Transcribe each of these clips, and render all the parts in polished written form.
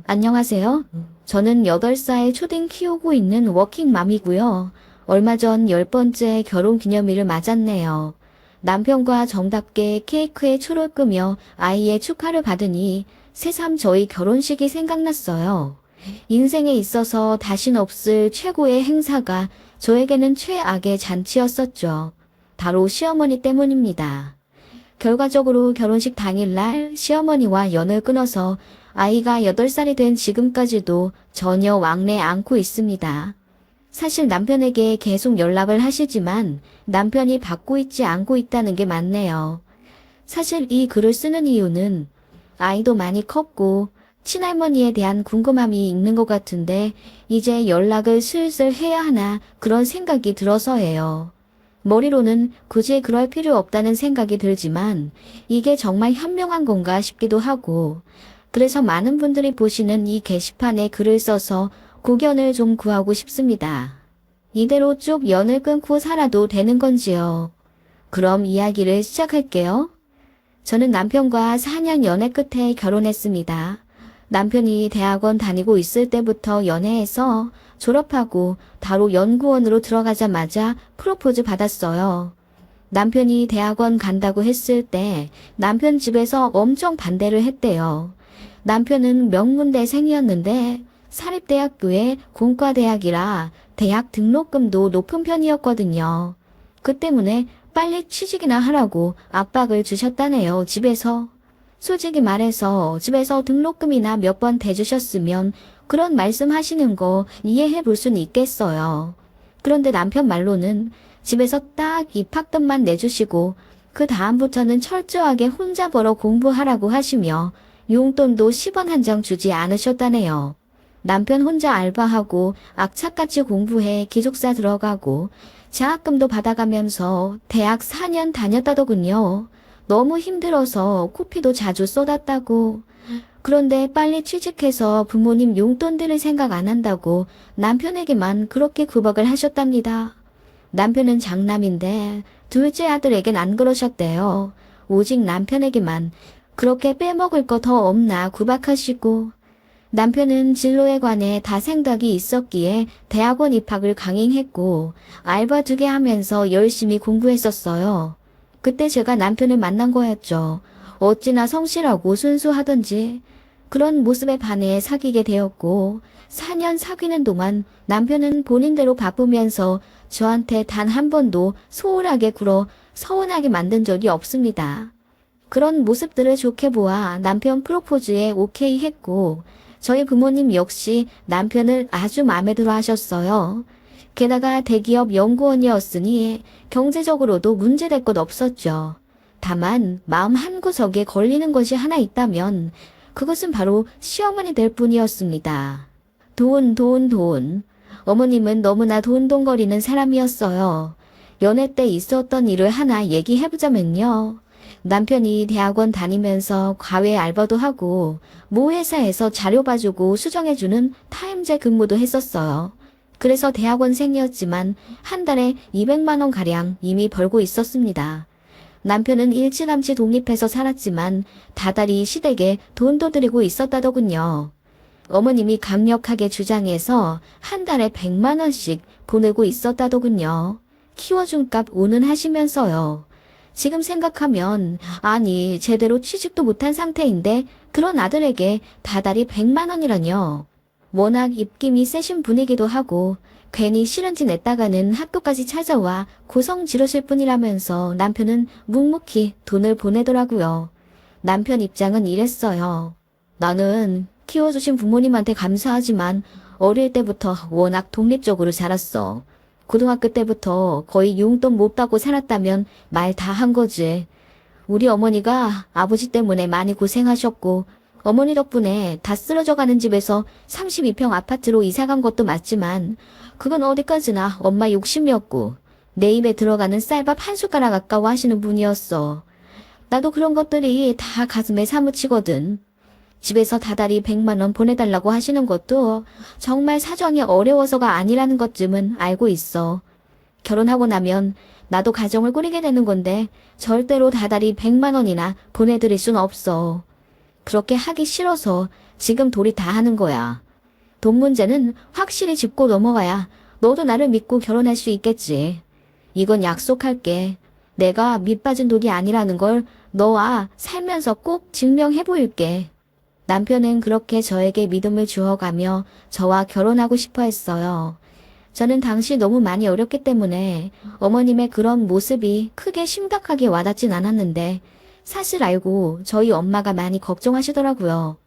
안녕하세요. 저는 8살 초딩 키우고 있는 워킹맘이고요. 얼마 전 10번째 결혼 기념일을 맞았네요. 남편과 정답게 케이크에 초를 끄며 아이의 축하를 받으니 새삼 저희 결혼식이 생각났어요. 인생에 있어서 다신 없을 최고의 행사가 저에게는 최악의 잔치였었죠. 바로 시어머니 때문입니다. 결과적으로 결혼식 당일날 시어머니와 연을 끊어서 아이가 8살이 된 지금까지도 전혀 왕래 않고 있습니다. 사실 남편에게 계속 연락을 하시지만 남편이 받고 있지 않고 있다는 게 맞네요. 사실 이 글을 쓰는 이유는 아이도 많이 컸고 친할머니에 대한 궁금함이 있는 것 같은데 이제 연락을 슬슬 해야 하나 그런 생각이 들어서예요. 머리로는 굳이 그럴 필요 없다는 생각이 들지만 이게 정말 현명한 건가 싶기도 하고 그래서 많은 분들이 보시는 이 게시판에 글을 써서 고견을 좀 구하고 싶습니다. 이대로 쭉 연을 끊고 살아도 되는 건지요? 그럼 이야기를 시작할게요. 저는 남편과 4년 연애 끝에 결혼했습니다. 남편이 대학원 다니고 있을 때부터 연애해서 졸업하고 바로 연구원으로 들어가자마자 프로포즈 받았어요. 남편이 대학원 간다고 했을 때 남편 집에서 엄청 반대를 했대요. 남편은 명문대생이었는데 사립대학교에 공과대학이라 대학 등록금도 높은 편이었거든요. 그 때문에 빨리 취직이나 하라고 압박을 주셨다네요, 집에서. 솔직히 말해서 집에서 등록금이나 몇 번 대주셨으면 그런 말씀 하시는 거 이해해 볼 수는 있겠어요. 그런데 남편 말로는 집에서 딱 입학금만 내주시고 그 다음부터는 철저하게 혼자 벌어 공부하라고 하시며 용돈도 10원 한 장 주지 않으셨다네요. 남편 혼자 알바하고 악착같이 공부해 기숙사 들어가고 장학금도 받아가면서 대학 4년 다녔다더군요. 너무 힘들어서 코피도 자주 쏟았다고. 그런데 빨리 취직해서 부모님 용돈들을 생각 안 한다고 남편에게만 그렇게 구박을 하셨답니다. 남편은 장남인데 둘째 아들에겐 안 그러셨대요. 오직 남편에게만 그렇게 빼먹을 거 더 없나 구박하시고 남편은 진로에 관해 다 생각이 있었기에 대학원 입학을 강행했고 알바 2개 하면서 열심히 공부했었어요. 그때 제가 남편을 만난 거였죠. 어찌나 성실하고 순수하던지 그런 모습에 반해 사귀게 되었고 4년 사귀는 동안 남편은 본인대로 바쁘면서 저한테 단 한 번도 소홀하게 굴어 서운하게 만든 적이 없습니다. 그런 모습들을 좋게 보아 남편 프로포즈에 오케이 했고 저희 부모님 역시 남편을 아주 마음에 들어 하셨어요. 게다가 대기업 연구원이었으니 경제적으로도 문제될 것 없었죠. 다만 마음 한구석에 걸리는 것이 하나 있다면 그것은 바로 시어머니 될 뿐이었습니다. 돈. 어머님은 너무나 돈돈거리는 사람이었어요. 연애 때 있었던 일을 하나 얘기해보자면요. 남편이 대학원 다니면서 과외 알바도 하고 모 회사에서 자료 봐주고 수정해주는 타임제 근무도 했었어요. 그래서 대학원생이었지만 한 달에 200만 원 가량 이미 벌고 있었습니다. 남편은 일찌감치 독립해서 살았지만 다달이 시댁에 돈도 들이고 있었다더군요. 어머님이 강력하게 주장해서 한 달에 100만 원씩 보내고 있었다더군요. 키워준 값 운운하시면서요. 지금 생각하면 아니 제대로 취직도 못한 상태인데 그런 아들에게 다달이 100만 원이라뇨. 워낙 입김이 세신 분이기도 하고 괜히 싫은지 냈다가는 학교까지 찾아와 고성 지르실 뿐이라면서 남편은 묵묵히 돈을 보내더라고요. 남편 입장은 이랬어요. 나는 키워주신 부모님한테 감사하지만 어릴 때부터 워낙 독립적으로 자랐어. 고등학교 때부터 거의 용돈 못 받고 살았다면 말 다 한 거지. 우리 어머니가 아버지 때문에 많이 고생하셨고 어머니 덕분에 다 쓰러져가는 집에서 32평 아파트로 이사간 것도 맞지만 그건 어디까지나 엄마 욕심이었고 내 입에 들어가는 쌀밥 한 숟가락 아까워하시는 분이었어. 나도 그런 것들이 다 가슴에 사무치거든. 집에서 다달이 100만 원 보내달라고 하시는 것도 정말 사정이 어려워서가 아니라는 것쯤은 알고 있어. 결혼하고 나면 나도 가정을 꾸리게 되는 건데 절대로 다달이 100만 원이나 보내드릴 순 없어. 그렇게 하기 싫어서 지금 돌이 다 하는 거야. 돈 문제는 확실히 짚고 넘어가야 너도 나를 믿고 결혼할 수 있겠지. 이건 약속할게. 내가 밑빠진 독이 아니라는 걸 너와 살면서 꼭 증명해 보일게. 남편은 그렇게 저에게 믿음을 주어가며 저와 결혼하고 싶어 했어요. 저는 당시 너무 많이 어렸기 때문에 어머님의 그런 모습이 크게 심각하게 와닿진 않았는데 사실 알고 저희 엄마가 많이 걱정하시더라고요.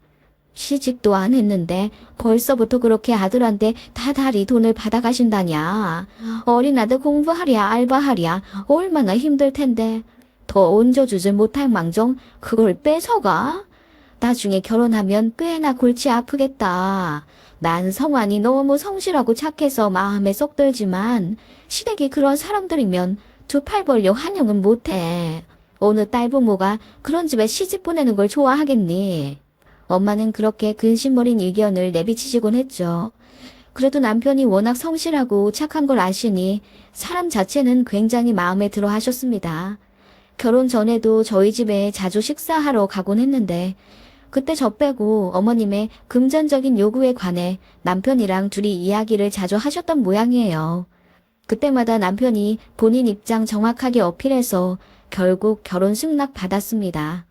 시집도 안 했는데 벌써부터 그렇게 아들한테 다달이 돈을 받아가신다냐. 어린 아들 공부하랴 알바하랴 얼마나 힘들 텐데 더 얹어주질 못할 망정 그걸 뺏어가? 나중에 결혼하면 꽤나 골치 아프겠다. 난 성환이 너무 성실하고 착해서 마음에 쏙 들지만 시댁이 그런 사람들이면 두 팔 벌려 환영은 못해. 어느 딸 부모가 그런 집에 시집 보내는 걸 좋아하겠니? 엄마는 그렇게 근심어린 의견을 내비치시곤 했죠. 그래도 남편이 워낙 성실하고 착한 걸 아시니 사람 자체는 굉장히 마음에 들어 하셨습니다. 결혼 전에도 저희 집에 자주 식사하러 가곤 했는데 그때 저 빼고 어머님의 금전적인 요구에 관해 남편이랑 둘이 이야기를 자주 하셨던 모양이에요. 그때마다 남편이 본인 입장 정확하게 어필해서 결국 결혼 승낙 받았습니다.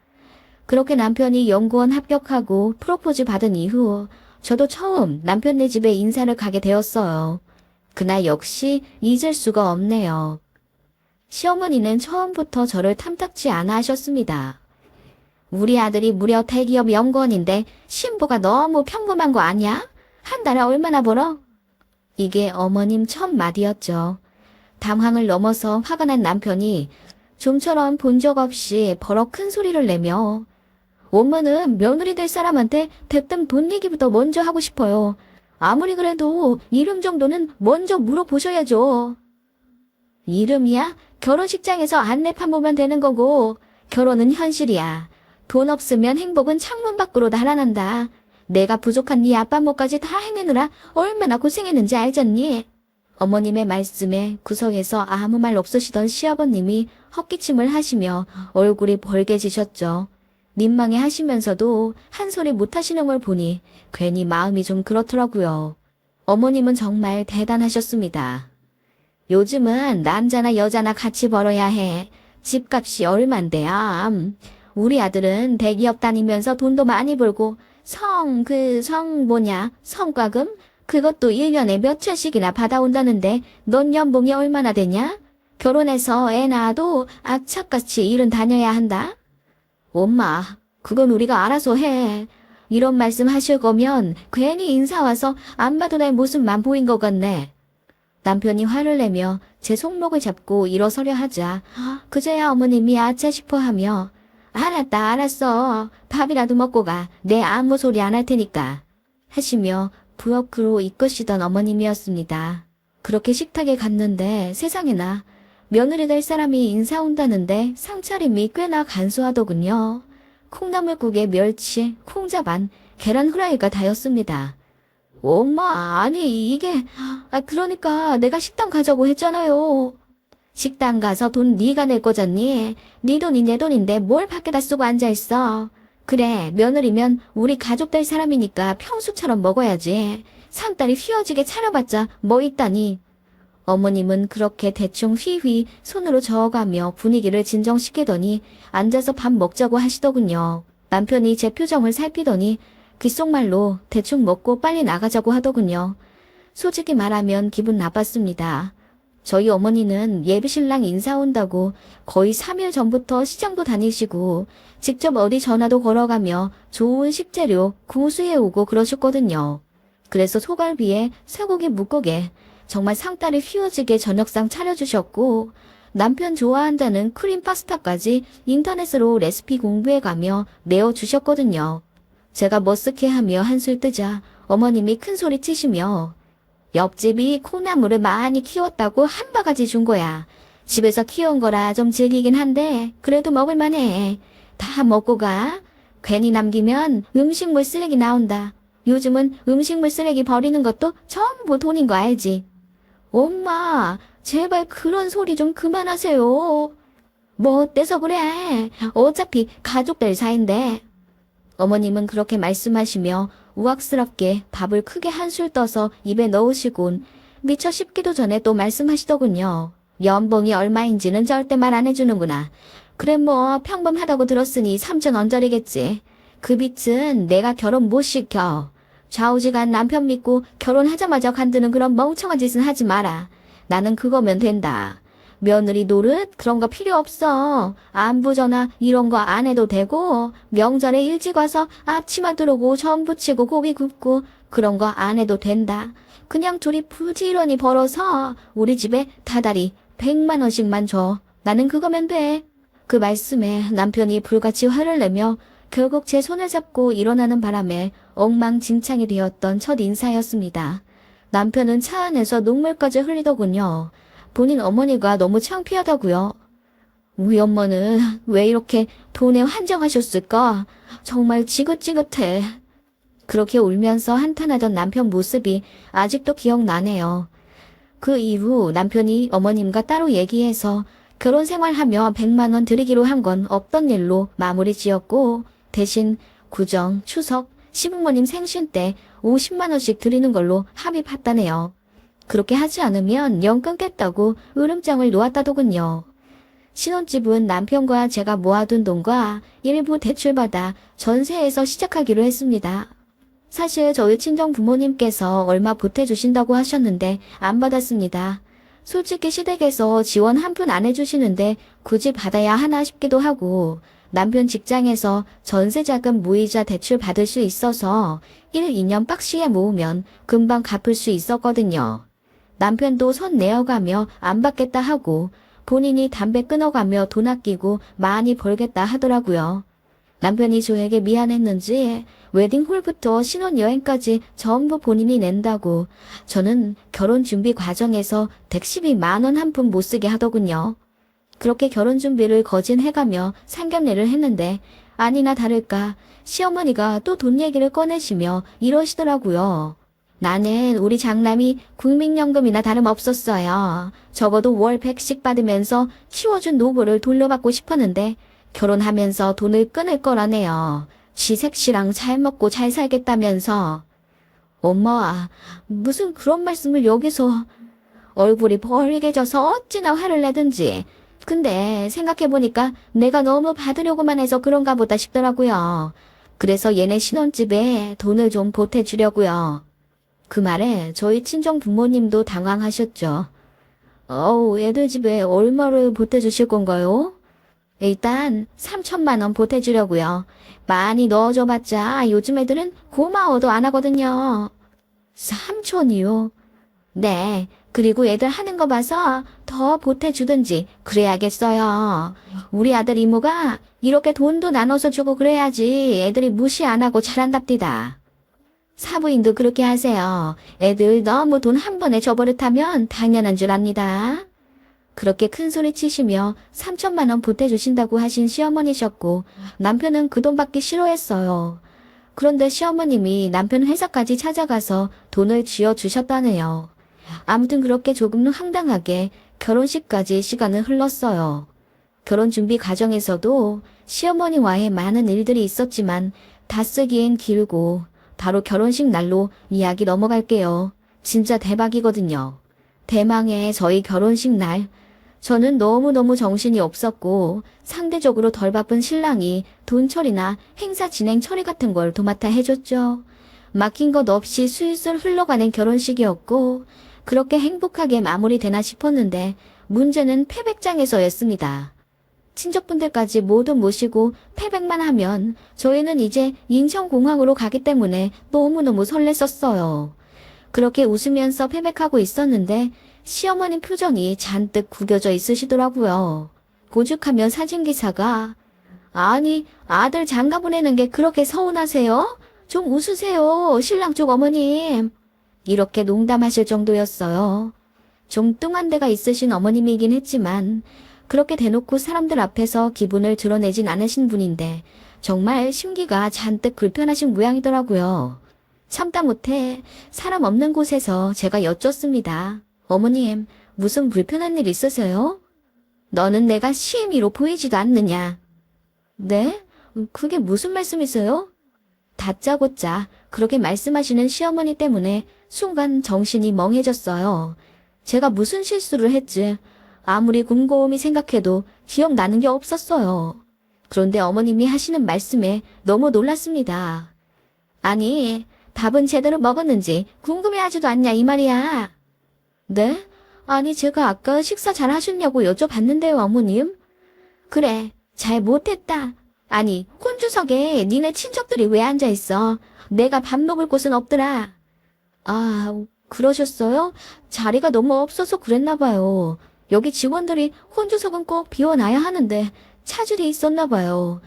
그렇게 남편이 연구원 합격하고 프로포즈 받은 이후 저도 처음 남편네 집에 인사를 가게 되었어요. 그날 역시 잊을 수가 없네요. 시어머니는 처음부터 저를 탐탁지 않아 하셨습니다. 우리 아들이 무려 대기업 연구원인데 신부가 너무 평범한 거 아니야? 한 달에 얼마나 벌어? 이게 어머님 첫 마디였죠. 당황을 넘어서 화가 난 남편이 좀처럼 본 적 없이 버럭 큰 소리를 내며 엄마는 며느리 될 사람한테 대뜸 돈 얘기부터 먼저 하고 싶어요. 아무리 그래도 이름 정도는 먼저 물어보셔야죠. 이름이야? 결혼식장에서 안내판 보면 되는 거고 결혼은 현실이야. 돈 없으면 행복은 창문 밖으로 날아난다. 내가 부족한 네 아빠 몫까지 다 해내느라 얼마나 고생했는지 알잖니? 어머님의 말씀에 구석에서 아무 말 없으시던 시아버님이 헛기침을 하시며 얼굴이 벌개지셨죠. 민망해 하시면서도 한 소리 못 하시는 걸 보니 괜히 마음이 좀 그렇더라고요. 어머님은 정말 대단하셨습니다. 요즘은 남자나 여자나 같이 벌어야 해. 집값이 얼만데야. 우리 아들은 대기업 다니면서 돈도 많이 벌고 성과금? 그것도 1년에 몇 천씩이나 받아온다는데 넌 연봉이 얼마나 되냐? 결혼해서 애 낳아도 악착같이 일은 다녀야 한다? 엄마, 그건 우리가 알아서 해. 이런 말씀 하실 거면 괜히 인사 와서 안 봐도 내 모습만 보인 것 같네. 남편이 화를 내며 제 손목을 잡고 일어서려 하자 그제야 어머님이 아차 싶어 하며 알았다 알았어. 밥이라도 먹고 가. 내 아무 소리 안 할 테니까. 하시며 부엌으로 이끄시던 어머님이었습니다. 그렇게 식탁에 갔는데 세상에나 며느리 될 사람이 인사 온다는데 상차림이 꽤나 간소하더군요. 콩나물국에 멸치, 콩자반, 계란 후라이가 다였습니다. 엄마, 아니 이게 그러니까 내가 식당 가자고 했잖아요. 식당 가서 돈 네가 낼 거잖니? 네 돈이 내 돈인데 뭘 밖에다 쓰고 앉아있어. 그래, 며느리면 우리 가족 될 사람이니까 평소처럼 먹어야지. 상다리 휘어지게 차려봤자 뭐 있다니. 어머님은 그렇게 대충 휘휘 손으로 저어가며 분위기를 진정시키더니 앉아서 밥 먹자고 하시더군요. 남편이 제 표정을 살피더니 귓속말로 대충 먹고 빨리 나가자고 하더군요. 솔직히 말하면 기분 나빴습니다. 저희 어머니는 예비신랑 인사 온다고 거의 3일 전부터 시장도 다니시고 직접 어디 전화도 걸어가며 좋은 식재료 공수해 오고 그러셨거든요. 그래서 소갈비에 쇠고기 묵고개 정말 상다리 휘어지게 저녁상 차려주셨고 남편 좋아한다는 크림 파스타까지 인터넷으로 레시피 공부해가며 내어주셨거든요. 제가 머쓱해하며 한술 뜨자 어머님이 큰소리 치시며 옆집이 콩나물을 많이 키웠다고 한 바가지 준 거야. 집에서 키운 거라 좀 질기긴 한데 그래도 먹을만해. 다 먹고 가. 괜히 남기면 음식물 쓰레기 나온다. 요즘은 음식물 쓰레기 버리는 것도 전부 돈인 거 알지? 엄마, 제발 그런 소리 좀 그만하세요. 뭐 어때서 그래? 어차피 가족들 사이인데. 어머님은 그렇게 말씀하시며 우악스럽게 밥을 크게 한술 떠서 입에 넣으시곤 미처 씹기도 전에 또 말씀하시더군요. 연봉이 얼마인지는 절대 말 안 해주는구나. 그래 뭐 평범하다고 들었으니 3천 원짜리겠지. 그 빚은 내가 결혼 못 시켜. 좌우지간 남편 믿고 결혼하자마자 관두는 그런 멍청한 짓은 하지 마라. 나는 그거면 된다. 며느리 노릇 그런 거 필요 없어. 안부 전화 이런 거 안 해도 되고 명절에 일찍 와서 앞치마 두르고 전 부치고 고기 굽고 그런 거 안 해도 된다. 그냥 둘이 부지런히 벌어서 우리 집에 다달이 100만 원씩만 줘. 나는 그거면 돼. 그 말씀에 남편이 불같이 화를 내며 결국 제 손을 잡고 일어나는 바람에 엉망진창이 되었던 첫 인사였습니다. 남편은 차 안에서 눈물까지 흘리더군요. 본인 어머니가 너무 창피하다고요. 우리 엄마는 왜 이렇게 돈에 환장하셨을까? 정말 지긋지긋해. 그렇게 울면서 한탄하던 남편 모습이 아직도 기억나네요. 그 이후 남편이 어머님과 따로 얘기해서 결혼 생활하며 100만 원 드리기로 한 건 없던 일로 마무리 지었고 대신 구정, 추석, 시부모님 생신 때 50만 원씩 드리는 걸로 합의했다네요. 그렇게 하지 않으면 영 끊겠다고 으름장을 놓았다더군요. 신혼집은 남편과 제가 모아둔 돈과 일부 대출받아 전세에서 시작하기로 했습니다. 사실 저희 친정 부모님께서 얼마 보태주신다고 하셨는데 안 받았습니다. 솔직히 시댁에서 지원 한 푼 안 해주시는데 굳이 받아야 하나 싶기도 하고 남편 직장에서 전세자금 무이자 대출 받을 수 있어서 1, 2년 빡시게 모으면 금방 갚을 수 있었거든요. 남편도 손 내어가며 안 받겠다 하고 본인이 담배 끊어가며 돈 아끼고 많이 벌겠다 하더라고요. 남편이 저에게 미안했는지 웨딩홀부터 신혼여행까지 전부 본인이 낸다고 저는 결혼 준비 과정에서 택시비 10,000원 한 푼 못 쓰게 하더군요. 그렇게 결혼 준비를 거진해가며 상견례를 했는데 아니나 다를까 시어머니가 또 돈 얘기를 꺼내시며 이러시더라고요. 나는 우리 장남이 국민연금이나 다름없었어요. 적어도 월 100씩 받으면서 키워준 노부를 돌려받고 싶었는데 결혼하면서 돈을 끊을 거라네요. 시색시랑 잘 먹고 잘 살겠다면서. 엄마, 무슨 그런 말씀을 여기서. 얼굴이 벌게져서 어찌나 화를 내든지. 근데 생각해보니까 내가 너무 받으려고만 해서 그런가 보다 싶더라고요. 그래서 얘네 신혼집에 돈을 좀 보태주려고요. 그 말에 저희 친정 부모님도 당황하셨죠. 애들 집에 얼마를 보태주실 건가요? 일단 3천만 원 보태주려고요. 많이 넣어줘봤자 요즘 애들은 고마워도 안 하거든요. 3천이요? 네. 그리고 애들 하는 거 봐서 더 보태주든지 그래야겠어요. 우리 아들 이모가 이렇게 돈도 나눠서 주고 그래야지 애들이 무시 안 하고 잘한답디다. 사부인도 그렇게 하세요. 애들 너무 돈 한 번에 줘버릇하면 당연한 줄 압니다. 그렇게 큰 소리 치시며 3천만 원 보태주신다고 하신 시어머니셨고 남편은 그 돈 받기 싫어했어요. 그런데 시어머님이 남편 회사까지 찾아가서 돈을 쥐어주셨다네요. 아무튼 그렇게 조금 황당하게 결혼식까지 시간은 흘렀어요. 결혼 준비 과정에서도 시어머니와의 많은 일들이 있었지만 다 쓰기엔 길고 바로 결혼식 날로 이야기 넘어갈게요. 진짜 대박이거든요. 대망의 저희 결혼식 날. 저는 너무너무 정신이 없었고 상대적으로 덜 바쁜 신랑이 돈 처리나 행사 진행 처리 같은 걸 도맡아 해줬죠. 막힌 것 없이 술술 흘러가는 결혼식이었고 그렇게 행복하게 마무리되나 싶었는데 문제는 패백장에서였습니다. 친척분들까지 모두 모시고 패백만 하면 저희는 이제 인천공항으로 가기 때문에 너무너무 설렜었어요. 그렇게 웃으면서 패백하고 있었는데 시어머님 표정이 잔뜩 구겨져 있으시더라고요. 오죽하면 사진기사가 아니 아들 장가 보내는 게 그렇게 서운하세요? 좀 웃으세요 신랑 쪽 어머님. 이렇게 농담하실 정도였어요. 좀 뚱한 데가 있으신 어머님이긴 했지만 그렇게 대놓고 사람들 앞에서 기분을 드러내진 않으신 분인데 정말 심기가 잔뜩 불편하신 모양이더라고요. 참다 못해 사람 없는 곳에서 제가 여쭙습니다. 어머님, 무슨 불편한 일 있으세요? 너는 내가 시애미로 보이지도 않느냐? 네? 그게 무슨 말씀이세요? 다짜고짜 그렇게 말씀하시는 시어머니 때문에 순간 정신이 멍해졌어요. 제가 무슨 실수를 했지? 아무리 곰곰이 생각해도 기억나는 게 없었어요. 그런데 어머님이 하시는 말씀에 너무 놀랐습니다. 아니, 밥은 제대로 먹었는지 궁금해하지도 않냐 이 말이야. 네? 아니 제가 아까 식사 잘 하셨냐고 여쭤봤는데요 어머님. 그래, 잘 못했다. 아니, 혼주석에 니네 친척들이 왜 앉아있어? 내가 밥 먹을 곳은 없더라. 아, 그러셨어요? 자리가 너무 없어서 그랬나 봐요. 여기 직원들이 혼주석은 꼭 비워놔야 하는데 차질이 있었나 봐요.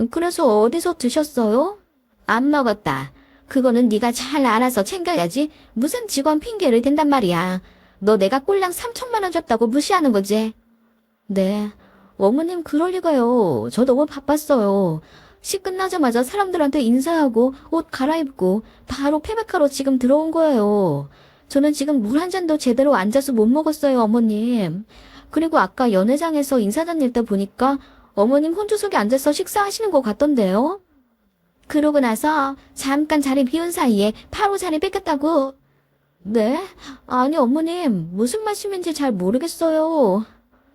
그래서 어디서 드셨어요? 안 먹었다. 그거는 네가 잘 알아서 챙겨야지. 무슨 직원 핑계를 댄단 말이야. 너 내가 꼴랑 3천만 원 줬다고 무시하는 거지? 네. 어머님 그럴 리가요. 저 너무 바빴어요. 식 끝나자마자 사람들한테 인사하고 옷 갈아입고 바로 패백하러 지금 들어온 거예요. 저는 지금 물 한 잔도 제대로 앉아서 못 먹었어요, 어머님. 그리고 아까 연회장에서 인사 다닐 때 보니까 어머님 혼주석에 앉아서 식사하시는 것 같던데요. 그러고 나서 잠깐 자리 비운 사이에 바로 자리 뺏겼다고. 네? 아니 어머님 무슨 말씀인지 잘 모르겠어요.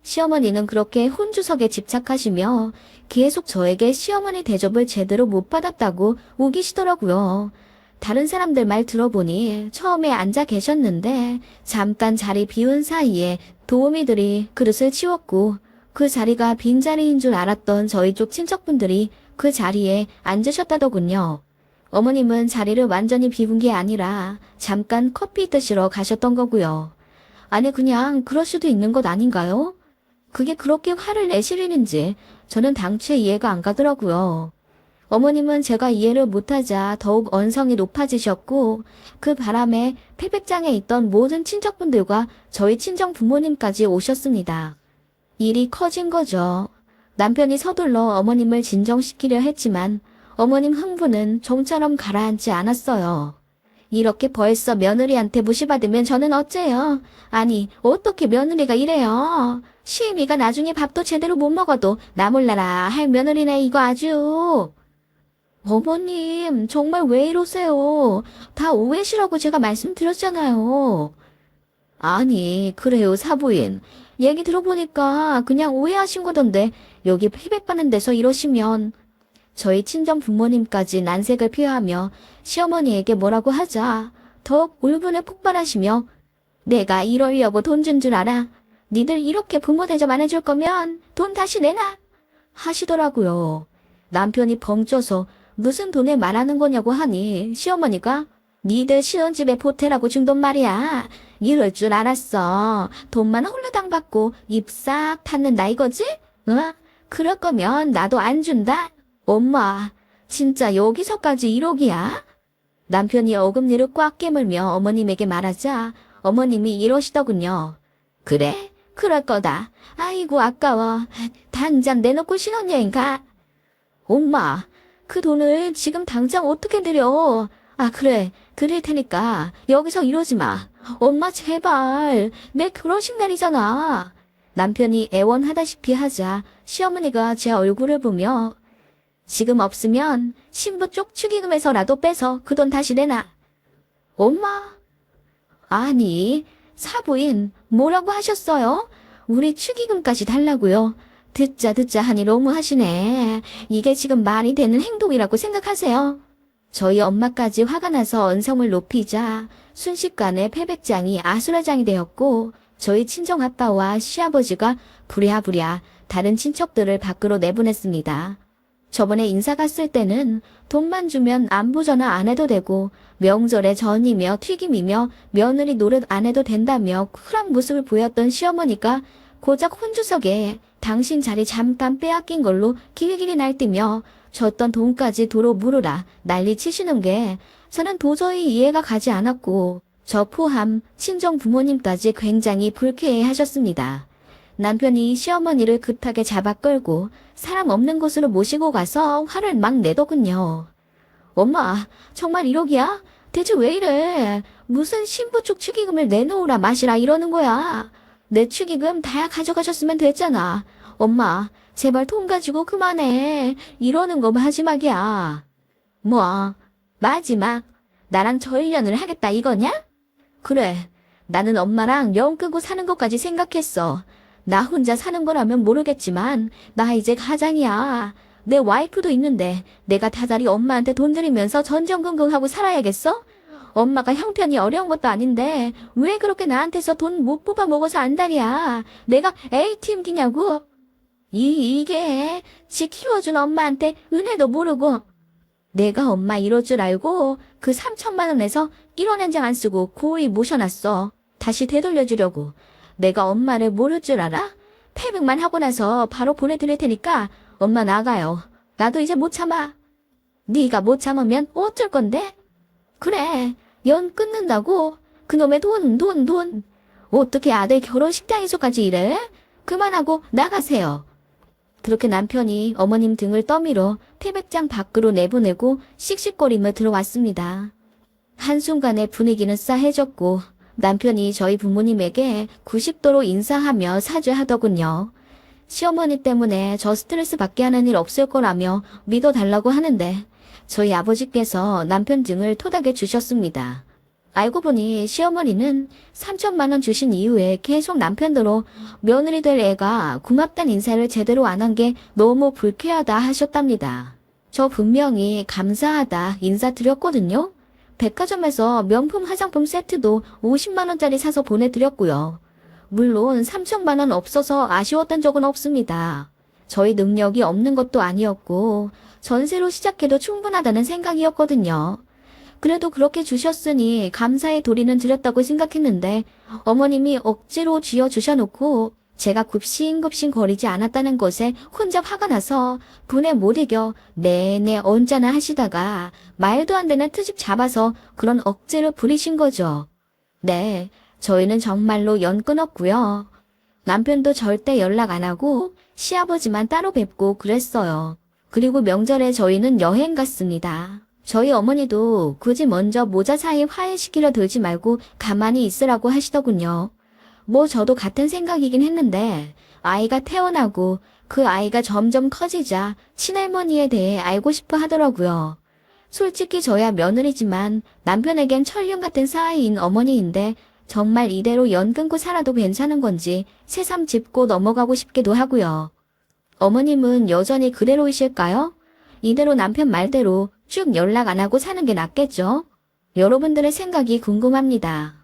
시어머니는 그렇게 혼주석에 집착하시며 계속 저에게 시어머니 대접을 제대로 못 받았다고 우기시더라고요. 다른 사람들 말 들어보니 처음에 앉아 계셨는데 잠깐 자리 비운 사이에 도우미들이 그릇을 치웠고 그 자리가 빈자리인 줄 알았던 저희 쪽 친척분들이 그 자리에 앉으셨다더군요. 어머님은 자리를 완전히 비운 게 아니라 잠깐 커피 드시러 가셨던 거고요. 아니 그냥 그럴 수도 있는 것 아닌가요? 그게 그렇게 화를 내실 일인지 저는 당최 이해가 안 가더라고요. 어머님은 제가 이해를 못하자 더욱 언성이 높아지셨고 그 바람에 패백장에 있던 모든 친척분들과 저희 친정 부모님까지 오셨습니다. 일이 커진 거죠. 남편이 서둘러 어머님을 진정시키려 했지만 어머님 흥분은 좀처럼 가라앉지 않았어요. 이렇게 벌써 며느리한테 무시받으면 저는 어째요? 아니 어떻게 며느리가 이래요? 시애미가 나중에 밥도 제대로 못 먹어도 나 몰라라 할 며느리네 이거 아주. 어머님 정말 왜 이러세요? 다 오해시라고 제가 말씀드렸잖아요. 아니 그래요 사부인. 얘기 들어보니까 그냥 오해하신 거던데 여기 패백받는 데서 이러시면. 저희 친정 부모님까지 난색을 표하며 시어머니에게 뭐라고 하자 더욱 울분에 폭발하시며 내가 이러려고 돈 준 줄 알아? 니들 이렇게 부모 대접 안 해줄 거면 돈 다시 내놔 하시더라고요. 남편이 벙쪄서 무슨 돈을 말하는 거냐고 하니 시어머니가 니들 신혼집에 보태라고 준 돈 말이야. 이럴 줄 알았어. 돈만 홀라당 받고 입 싹 탔는다 이거지? 응? 그럴 거면 나도 안 준다. 엄마, 진짜 여기서까지 1억이야? 남편이 어금니를 꽉 깨물며 어머님에게 말하자 어머님이 이러시더군요. 그래? 그럴 거다. 아이고 아까워. 당장 내놓고 신혼여행 가. 엄마, 그 돈을 지금 당장 어떻게 드려? 아 그래, 그럴 테니까 여기서 이러지 마. 엄마 제발, 내 결혼식 날이잖아. 남편이 애원하다시피 하자 시어머니가 제 얼굴을 보며 지금 없으면 신부 쪽 축의금에서라도 빼서 그 돈 다시 내놔. 엄마? 아니, 사부인 뭐라고 하셨어요? 우리 축의금까지 달라고요. 듣자 하니 너무하시네. 이게 지금 말이 되는 행동이라고 생각하세요? 저희 엄마까지 화가 나서 언성을 높이자 순식간에 패백장이 아수라장이 되었고 저희 친정아빠와 시아버지가 부랴부랴 다른 친척들을 밖으로 내보냈습니다. 저번에 인사 갔을 때는 돈만 주면 안부 전화 안 해도 되고 명절에 전이며 튀김이며 며느리 노릇 안 해도 된다며 쿨한 모습을 보였던 시어머니가 고작 혼주석에 당신 자리 잠깐 빼앗긴 걸로 길길이 날뛰며 줬던 돈까지 도로 물으라 난리 치시는 게 저는 도저히 이해가 가지 않았고 저 포함 친정 부모님까지 굉장히 불쾌해 하셨습니다. 남편이 시어머니를 급하게 잡아 끌고 사람 없는 곳으로 모시고 가서 화를 막 내더군요. 엄마, 정말 1억이야? 대체 왜 이래? 무슨 신부 쪽 축의금을 내놓으라 마시라 이러는 거야. 내 축의금 다 가져가셨으면 됐잖아. 엄마, 제발 돈 가지고 그만해. 이러는 거 마지막이야. 뭐, 마지막, 나랑 전연을 하겠다 이거냐? 그래, 나는 엄마랑 연 끄고 사는 것까지 생각했어. 나 혼자 사는 거라면 모르겠지만, 나 이제 가장이야. 내 와이프도 있는데, 내가 다달이 엄마한테 돈 들이면서 전전긍긍하고 살아야겠어? 엄마가 형편이 어려운 것도 아닌데, 왜 그렇게 나한테서 돈 못 뽑아 먹어서 안달이야? 내가 ATM기냐고? 이게, 지 키워준 엄마한테 은혜도 모르고, 내가 엄마 이럴 줄 알고 그 3천만 원에서 1원 한 장 안 쓰고 고이 모셔놨어. 다시 되돌려주려고. 내가 엄마를 모를 줄 알아? 패백만 하고 나서 바로 보내드릴 테니까 엄마 나가요. 나도 이제 못 참아. 네가 못 참으면 어쩔 건데? 그래, 연 끊는다고? 그놈의 돈. 어떻게 아들 결혼식장에서까지 이래? 그만하고 나가세요. 그렇게 남편이 어머님 등을 떠밀어 태백장 밖으로 내보내고 씩씩거리며 들어왔습니다. 한순간에 분위기는 싸해졌고 남편이 저희 부모님에게 90도로 인사하며 사죄하더군요. 시어머니 때문에 저 스트레스 받게 하는 일 없을 거라며 믿어달라고 하는데 저희 아버지께서 남편 등을 토닥여 주셨습니다. 알고 보니 시어머니는 3천만 원 주신 이후에 계속 남편으로 며느리 될 애가 고맙단 인사를 제대로 안 한 게 너무 불쾌하다 하셨답니다. 저 분명히 감사하다 인사드렸거든요. 백화점에서 명품 화장품 세트도 50만 원짜리 사서 보내드렸고요. 물론 3천만 원 없어서 아쉬웠던 적은 없습니다. 저희 능력이 없는 것도 아니었고 전세로 시작해도 충분하다는 생각이었거든요. 그래도 그렇게 주셨으니 감사의 도리는 드렸다고 생각했는데 어머님이 억지로 쥐어주셔놓고 제가 굽신굽신 거리지 않았다는 것에 혼자 화가 나서 분에 못 이겨 내내 언짢아 하시다가 말도 안 되는 트집 잡아서 그런 억지를 부리신 거죠. 네, 저희는 정말로 연 끊었고요. 남편도 절대 연락 안 하고 시아버지만 따로 뵙고 그랬어요. 그리고 명절에 저희는 여행 갔습니다. 저희 어머니도 굳이 먼저 모자 사이 화해시키려 들지 말고 가만히 있으라고 하시더군요. 뭐 저도 같은 생각이긴 했는데 아이가 태어나고 그 아이가 점점 커지자 친할머니에 대해 알고 싶어 하더라고요. 솔직히 저야 며느리지만 남편에겐 천륜 같은 사이인 어머니인데 정말 이대로 연 끊고 살아도 괜찮은 건지 새삼 짚고 넘어가고 싶기도 하고요. 어머님은 여전히 그대로이실까요? 이대로 남편 말대로 쭉 연락 안 하고 사는 게 낫겠죠? 여러분들의 생각이 궁금합니다.